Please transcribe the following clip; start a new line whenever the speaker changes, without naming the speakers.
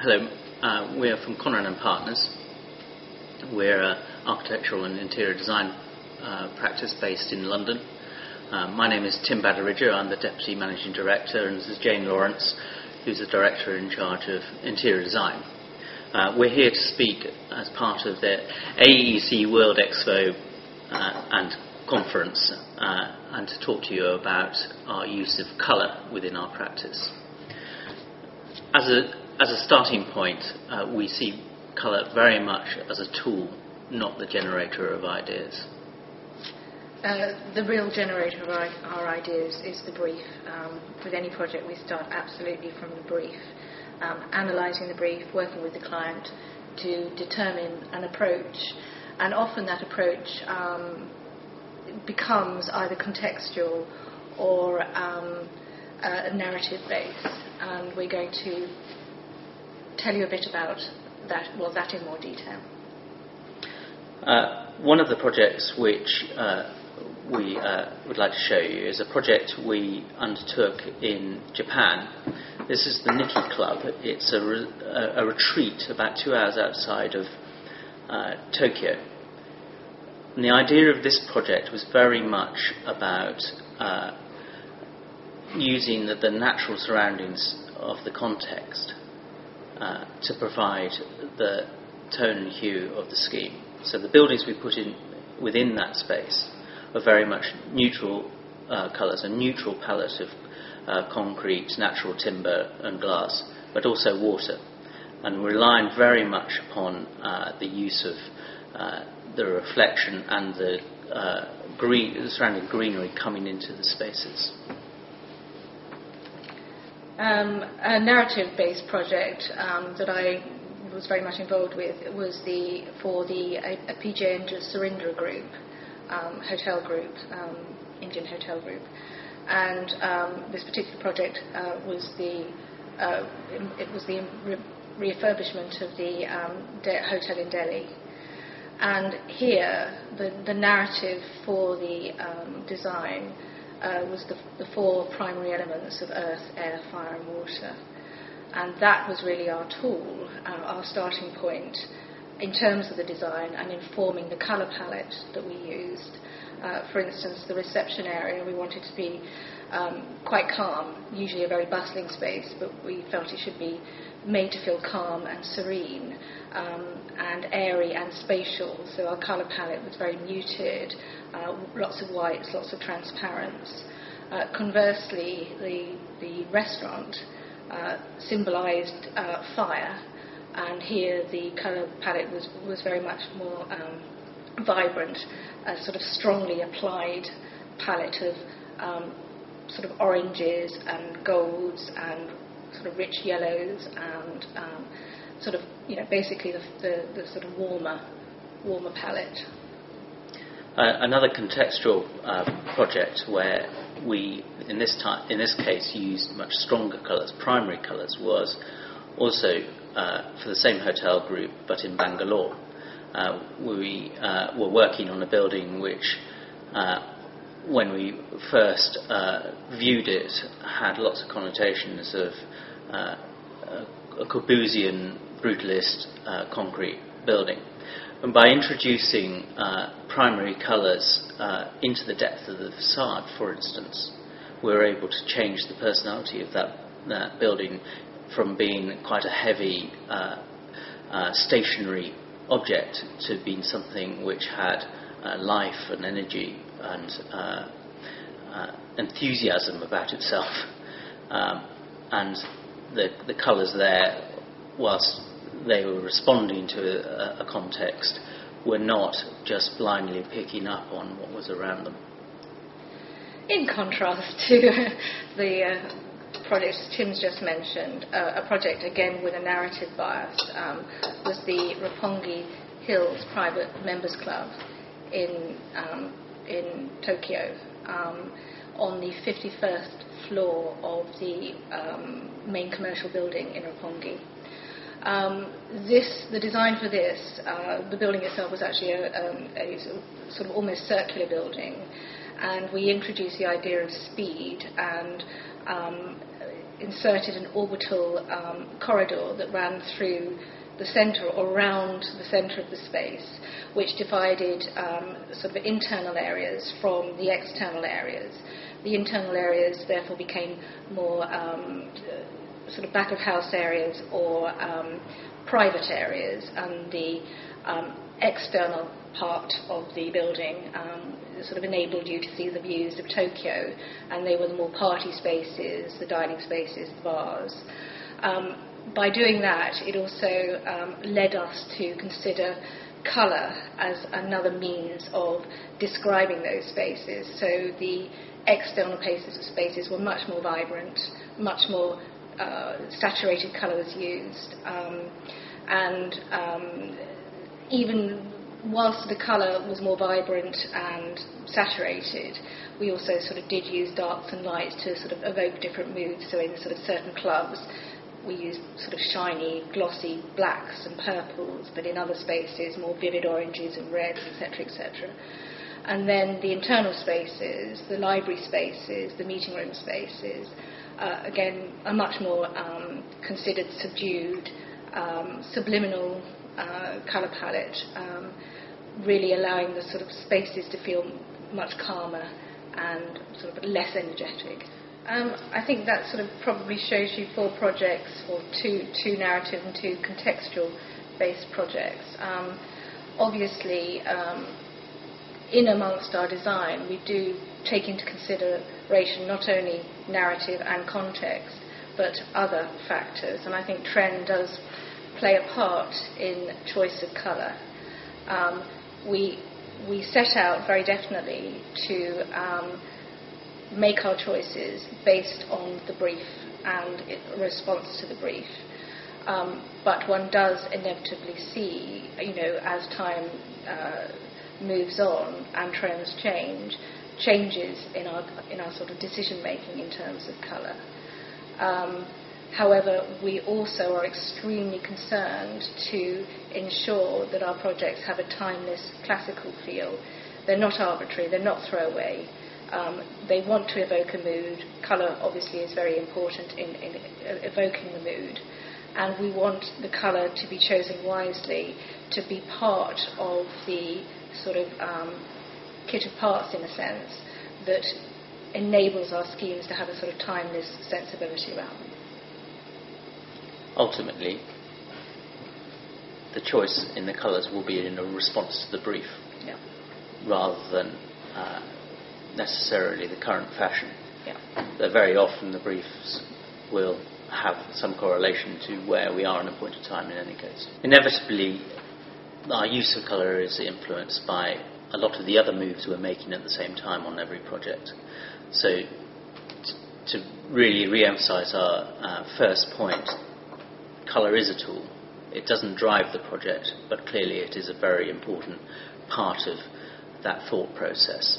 Hello, we're from Conran and Partners. We're an architectural and interior design practice based in London. My name is Tim Bowder-Ridger. I'm the Deputy Managing Director, and this is Jane Lawrence, who's the Director in charge of interior design. We're here to speak as part of the AECWORLDEXPO and conference and to talk to you about our use of colour within our practice. As a starting point, we see colour very much as a tool, not the generator of ideas.
The real generator of our ideas is the brief. With any project, we start absolutely from the brief, analysing the brief, working with the client to determine an approach, and often that approach becomes either contextual or narrative based, and we're going to tell you a bit about that in more detail.
One of the projects which we would like to show you is a project we undertook in Japan. This is the Nikki Club. It's a retreat about 2 hours outside of Tokyo. And the idea of this project was very much about using the natural surroundings of the context to provide the tone and hue of the scheme. So the buildings we put in within that space are very much neutral colours, a neutral palette of concrete, natural timber and glass, but also water, and relying very much upon the use of the reflection and the surrounding greenery coming into the spaces.
A narrative-based project that I was very much involved with was for the PJ and Surindra group, hotel group, Indian hotel group, and this particular project was the refurbishment of the hotel in Delhi. And here, the narrative for the design was the four primary elements of earth, air, fire and water. And that was really our tool, our starting point in terms of the design and informing the colour palette that we used. For instance, the reception area, we wanted to be quite calm, usually a very bustling space, but we felt it should be made to feel calm and serene and airy and spatial. So our colour palette was very muted, lots of whites, lots of transparents. Conversely, the restaurant symbolised fire, and here the colour palette was very much more vibrant, a sort of strongly applied palette of sort of oranges and golds and sort of rich yellows and sort of, basically the sort of warmer palette.
Another contextual project where we, in this case, used much stronger colours, primary colours, was also for the same hotel group, but in Bangalore. We were working on a building which, when we first viewed it, had lots of connotations of a Corbusian brutalist concrete building. And by introducing primary colours into the depth of the facade, for instance, we were able to change the personality of that building from being quite a heavy, stationary object to being something which had life and energy and enthusiasm about itself. And the colours there, whilst they were responding to a context, were not just blindly picking up on what was around them.
In contrast to the project Tim's just mentioned, a project again with a narrative bias was the Roppongi Hills Private Members Club in Tokyo, on the 51st floor of the main commercial building in Roppongi. The design for this, the building itself was actually a sort of almost circular building, and we introduced the idea of speed and inserted an orbital corridor that ran through the centre or around the centre of the space, which divided sort of internal areas from the external areas. The internal areas therefore became more sort of back of house areas or private areas, and the external part of the building sort of enabled you to see the views of Tokyo, and they were the more party spaces, the dining spaces, the bars. By doing that, it also led us to consider colour as another means of describing those spaces. So the external spaces were much more vibrant, much more saturated colour was used, and even whilst the colour was more vibrant and saturated, we also sort of did use darks and lights to sort of evoke different moods. So in sort of certain clubs, we used sort of shiny, glossy blacks and purples, but in other spaces, more vivid oranges and reds, etc., etc. And then the internal spaces, the library spaces, the meeting room spaces, again, are much more considered subdued, subliminal colour palette, really allowing the sort of spaces to feel much calmer and sort of less energetic. I think that sort of probably shows you 4 projects, or two narrative and 2 contextual-based projects. Obviously, in amongst our design, we do take into consideration not only narrative and context, but other factors, and I think trend does play a part in choice of colour. We set out very definitely to make our choices based on the brief and response to the brief. But one does inevitably see, as time moves on and trends changes in our sort of decision making in terms of colour. However, we also are extremely concerned to ensure that our projects have a timeless classical feel. They're not arbitrary, they're not throwaway. They want to evoke a mood. Colour obviously is very important in evoking the mood, and we want the colour to be chosen wisely, to be part of the sort of kit of parts, in a sense, that enables our schemes to have a sort of timeless sensibility around them.
Ultimately, the choice in the colours will be in a response to the brief,
yeah,
rather than necessarily the current fashion.
Yeah.
Though very often the briefs will have some correlation to where we are in a point of time in any case. Inevitably, our use of colour is influenced by a lot of the other moves we're making at the same time on every project. So to really re-emphasise our first point, colour is a tool. It doesn't drive the project, but clearly it is a very important part of that thought process.